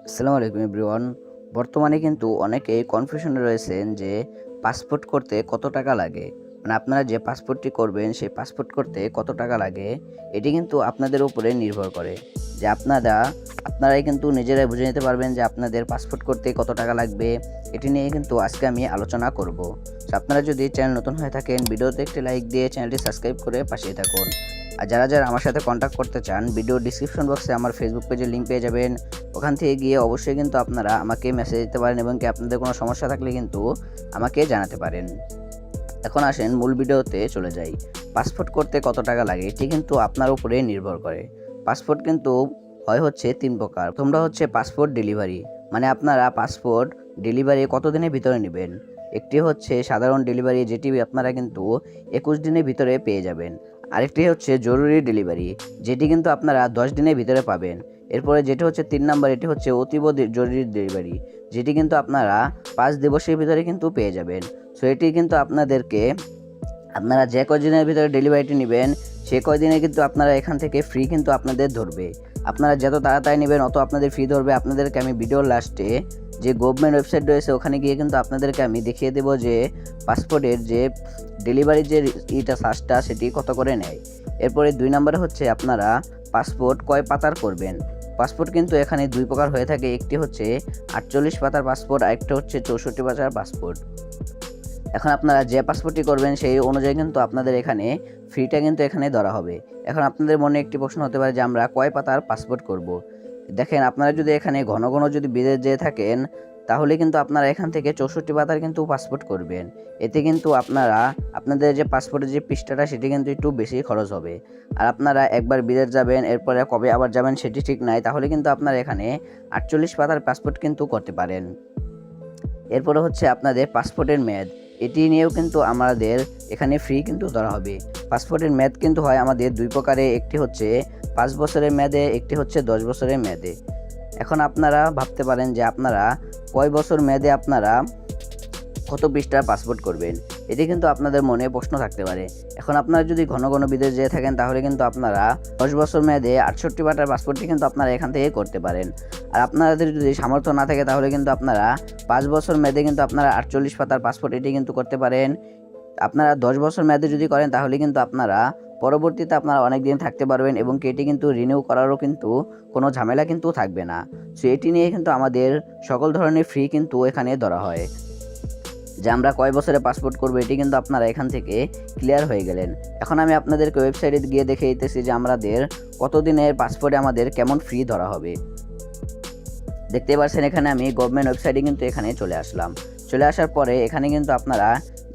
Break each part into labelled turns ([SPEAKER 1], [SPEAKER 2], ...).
[SPEAKER 1] আসসালামু আলাইকুম এভরিওয়ান। বর্তমানে কিন্তু অনেকেই কনফিউশনে রয়েছেন যে পাসপোর্ট করতে কত টাকা লাগে। মানে আপনারা যে পাসপোর্টটি করবেন সেই পাসপোর্ট করতে কত টাকা লাগে, এটি কিন্তু আপনাদের উপরে নির্ভর করে। যে আপনারাই কিন্তু নিজেরাই বুঝে নিতে পারবেন যে আপনাদের পাসপোর্ট করতে কত টাকা লাগবে। এটি নিয়ে কিন্তু আজকে আমি আলোচনা করব। তো আপনারা যদি চ্যানেল নতুন হয়ে থাকেন, ভিডিওতে একটি লাইক দিয়ে চ্যানেলটি সাবস্ক্রাইব করে পাশেই থাকুন। আর যারা আমার সাথে কন্ট্যাক্ট করতে চান, ভিডিও ডিসক্রিপশন বক্সে আমার ফেসবুক পেজের লিঙ্ক পেয়ে যাবেন। ওখান থেকে গিয়ে অবশ্যই কিন্তু আপনারা আমাকে মেসেজ দিতে পারেন এবং কি আপনাদের কোনো সমস্যা থাকলে কিন্তু আমাকে জানাতে পারেন। এখন আসেন মূল ভিডিওতে চলে যাই। পাসপোর্ট করতে কত টাকা লাগে এটি কিন্তু আপনার উপরে নির্ভর করে। পাসপোর্ট কিন্তু হচ্ছে ৩ প্রকার। তোমরা হচ্ছে পাসপোর্ট ডেলিভারি, মানে আপনারা পাসপোর্ট ডেলিভারি কত দিনের ভিতরে নেবেন। একটি হচ্ছে সাধারণ ডেলিভারি, যেটি আপনারা কিন্তু ২১ দিনের ভিতরে পেয়ে যাবেন। আরেকটি হচ্ছে জরুরি ডেলিভারি, যেটি কিন্তু আপনারা ১০ দিনের ভিতরে পাবেন। এরপরে যেটি হচ্ছে ৩ নাম্বার, এটি হচ্ছে অতীব জরুরি ডেলিভারি, যেটি কিন্তু আপনারা ৫ দিবসের ভিতরে কিন্তু পেয়ে যাবেন। সো এটি কিন্তু আপনারা যে কয়দিনের ভিতরে ডেলিভারিটি নেবেন সে কয়দিনে কিন্তু আপনারা এখান থেকে ফ্রি কিন্তু আপনাদের ধরবে। আপনারা যত তাড়াতাড়ি নেবেন অত আপনাদের ফ্রি ধরবে। আপনাদেরকে আমি ভিডিওর লাস্টে যে গভর্নমেন্ট ওয়েবসাইট রয়েছে ওখানে গিয়ে কিন্তু আপনাদেরকে আমি দেখিয়ে দেবো যে পাসপোর্টের যে ডেলিভারির যে চার্জটা সেটি কত করে নেয়। এরপরে ২ নম্বরে হচ্ছে আপনারা পাসপোর্ট কয় পাতার করবেন। পাসপোর্ট কিন্তু এখানে ২ প্রকার হয়ে থাকে। একটি হচ্ছে ৪৮ পাতার পাসপোর্ট, আরেকটা হচ্ছে ৬৪ পাতার পাসপোর্ট। এখন আপনারা যে পাসপোর্টটি করবেন সেই অনুযায়ী কিন্তু আপনাদের এখানে ফিটা কিন্তু এখানে ধরা হবে। এখন আপনাদের মনে একটি প্রশ্ন হতে পারে যে আমরা কয় পাতার পাসপোর্ট করব। দেখেন, আপনারা যদি এখানে ঘন ঘন যদি বিদেশ যেয়ে থাকেন তাহলে কিন্তু আপনারা এখান থেকে ৬৪ পাতার কিন্তু পাসপোর্ট করবেন। এতে কিন্তু আপনাদের যে পাসপোর্টের যে পৃষ্ঠাটা সেটি কিন্তু একটু বেশি খরচ হবে। আর আপনারা একবার বিদেশ যাবেন, এরপরে কবে আবার যাবেন সেটি ঠিক নাই, তাহলে কিন্তু আপনারা এখানে ৪৮ পাতার পাসপোর্ট কিন্তু করতে পারেন। এরপরে হচ্ছে আপনাদের পাসপোর্টের মেয়াদ, এটি নিয়েও কিন্তু আমাদের এখানে ফ্রি কিন্তু ধরা হবে। পাসপোর্টের মেয়াদ কিন্তু হয় আমাদের ২ প্রকারে, একটি হচ্ছে ৫ বছরের মেয়াদে, একটি হচ্ছে ১০ বছরের মেয়াদে। এখন আপনারা ভাবতে পারেন যে আপনারা কয় বছর মেয়াদে আপনারা কত পৃষ্ঠার পাসপোর্ট করবেন, এটি কিন্তু আপনাদের মনে প্রশ্ন থাকতে পারে। এখন আপনারা যদি ঘন ঘন বিদেশ যেয়ে থাকেন তাহলে কিন্তু আপনারা ১০ বছর মেয়াদে ৬৮ পাতার পাসপোর্টটি কিন্তু আপনারা এখান থেকে করতে পারেন। আর আপনাদের যদি সামর্থ্য না থাকে তাহলে কিন্তু আপনারা ৫ বছর মেয়াদে কিন্তু আপনারা ৪৮ পাতার পাসপোর্ট এটি কিন্তু করতে পারেন। আপনারা ১০ বছর মেয়াদে যদি করেন তাহলে কিন্তু আপনারা পরবর্তীতে আপনারা অনেক দিন থাকতে পারবেন এবং এটি কিন্তু রিনিউ করারও কিন্তু কোনো ঝামেলা কিন্তু থাকবে না। সো এটি নিয়ে কিন্তু আমাদের সকল ধরনের ফ্রি কিন্তু এখানে ধরা হয়। যে আমরা কয় বছরে পাসপোর্ট করবো এটি কিন্তু আপনারা এখান থেকে ক্লিয়ার হয়ে গেলেন। এখন আমি আপনাদেরকে ওয়েবসাইটে গিয়ে দেখে দিতেছি যে আমাদের কতদিনের পাসপোর্টে আমাদের কেমন ফ্রি ধরা হবে। দেখতে পাচ্ছেন এখানে আমি গভর্নমেন্ট ওয়েবসাইটে কিন্তু এখানে চলে আসলাম। চলে আসার পরে এখানে কিন্তু আপনারা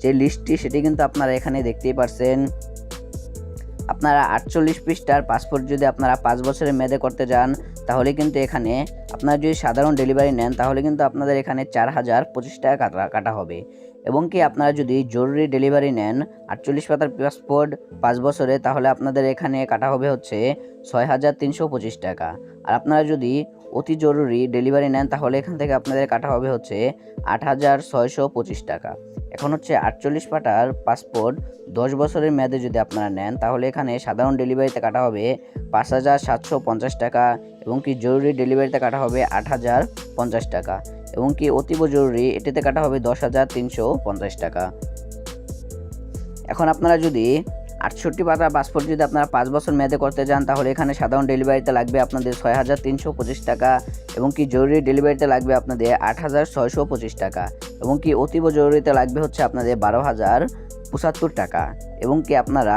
[SPEAKER 1] যে লিস্টটি সেটি কিন্তু আপনারা এখানে দেখতেই পাচ্ছেন। আপনারা ৪৮ পৃষ্ঠার পাসপোর্ট যদি আপনারা ৫ বছরের মেয়াদে করতে যান তাহলে কিন্তু এখানে আপনারা যদি সাধারণ ডেলিভারি নেন তাহলে কিন্তু আপনাদের এখানে ৪,০২৫ টাকা কাটা হবে। এবং কি আপনারা যদি জরুরি ডেলিভারি নেন ৪৮ পাতার পাসপোর্ট ৫ বছরে, তাহলে আপনাদের এখানে কাটা হবে হচ্ছে ৬,৩২৫ টাকা। আর আপনারা যদি অতি জরুরি ডেলিভারি নেন তাহলে এখান থেকে আপনাদের কাটা হবে হচ্ছে ৮,৬২৫ টাকা। এখন হচ্ছে ৪৮ পাতার পাসপোর্ট ১০ বছরের মেয়াদে যদি আপনারা নেন তাহলে এখানে সাধারণ ডেলিভারিতে কাটা হবে ৫,৭৫০ টাকা এবং কি জরুরি ডেলিভারিতে কাটা হবে ৮,০৫০ টাকা এবং কি অতীব জরুরি এটিতে কাটা হবে ১০,৩৫০ টাকা। এখন আপনারা যদি ৬৮ পাতার পাসপোর্ট যদি আপনারা ৫ বছর মেয়াদে করতে চান তাহলে এখানে সাধারণ ডেলিভারিতে লাগবে আপনাদের ৬,৩২৫ টাকা এবং কি জরুরি ডেলিভারিতে লাগবে আপনাদের ৮,৬২৫ টাকা এবং কি অতীব জরুরিতে লাগবে হচ্ছে আপনাদের ১২,০৭৫ টাকা এবং কি আপনারা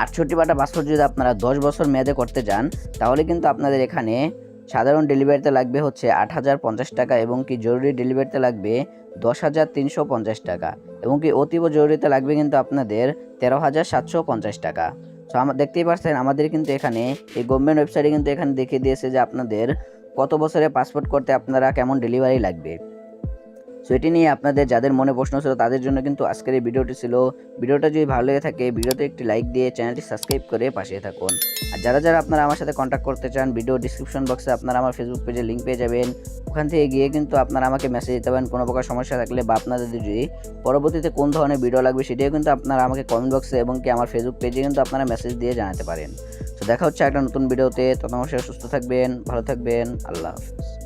[SPEAKER 1] ৬৮ পাতার পাসপোর্ট যদি আপনারা ১০ বছর মেয়াদে করতে চান তাহলে কিন্তু আপনাদের এখানে সাধারণ ডেলিভারিতে লাগবে হচ্ছে ৮,০৫০ টাকা এবং কি জরুরি ডেলিভারিতে লাগবে ১০,৩৫০ টাকা এবং কি অতীব জরুরিতে লাগবে কিন্তু আপনাদের ১৩,৭৫০ টাকা। সো দেখতেই পাচ্ছেন আমাদের কিন্তু এখানে এই গভর্নমেন্ট ওয়েবসাইটে কিন্তু এখানে দেখিয়ে দিয়েছে যে আপনাদের কত বছরে পাসপোর্ট করতে আপনারা কেমন ডেলিভারি লাগবে। সো এটি নিয়ে আপনাদের যাদের মনে প্রশ্ন ছিল তাদের জন্য কিন্তু আজকের এই ভিডিওটি ছিল। ভিডিওটা যদি ভালো লেগে থাকে ভিডিওতে একটি লাইক দিয়ে চ্যানেলটি সাবস্ক্রাইব করে পাশে থাকুন। আর যারা আপনারা আমার সাথে কন্ট্যাক্ট করতে চান, ভিডিও ডিসক্রিপশন বক্সে আপনারা আমার ফেসবুক পেজে লিঙ্ক পেয়ে যাবেন। ওখান থেকে গিয়ে কিন্তু আপনারা আমাকে মেসেজ দিতে পারেন কোনো প্রকার সমস্যা থাকলে, বা আপনাদের যদি পরবর্তীতে কোন ধরনের ভিডিও লাগবে সেটিও কিন্তু আপনারা আমাকে কমেন্ট বক্সে এবং কি আমার ফেসবুক পেজে কিন্তু আপনারা মেসেজ দিয়ে জানাতে পারেন। তো দেখা হচ্ছে একটা নতুন ভিডিওতে। ততক্ষণ সুস্থ থাকবেন, ভালো থাকবেন, আল্লাহ হাফেজ।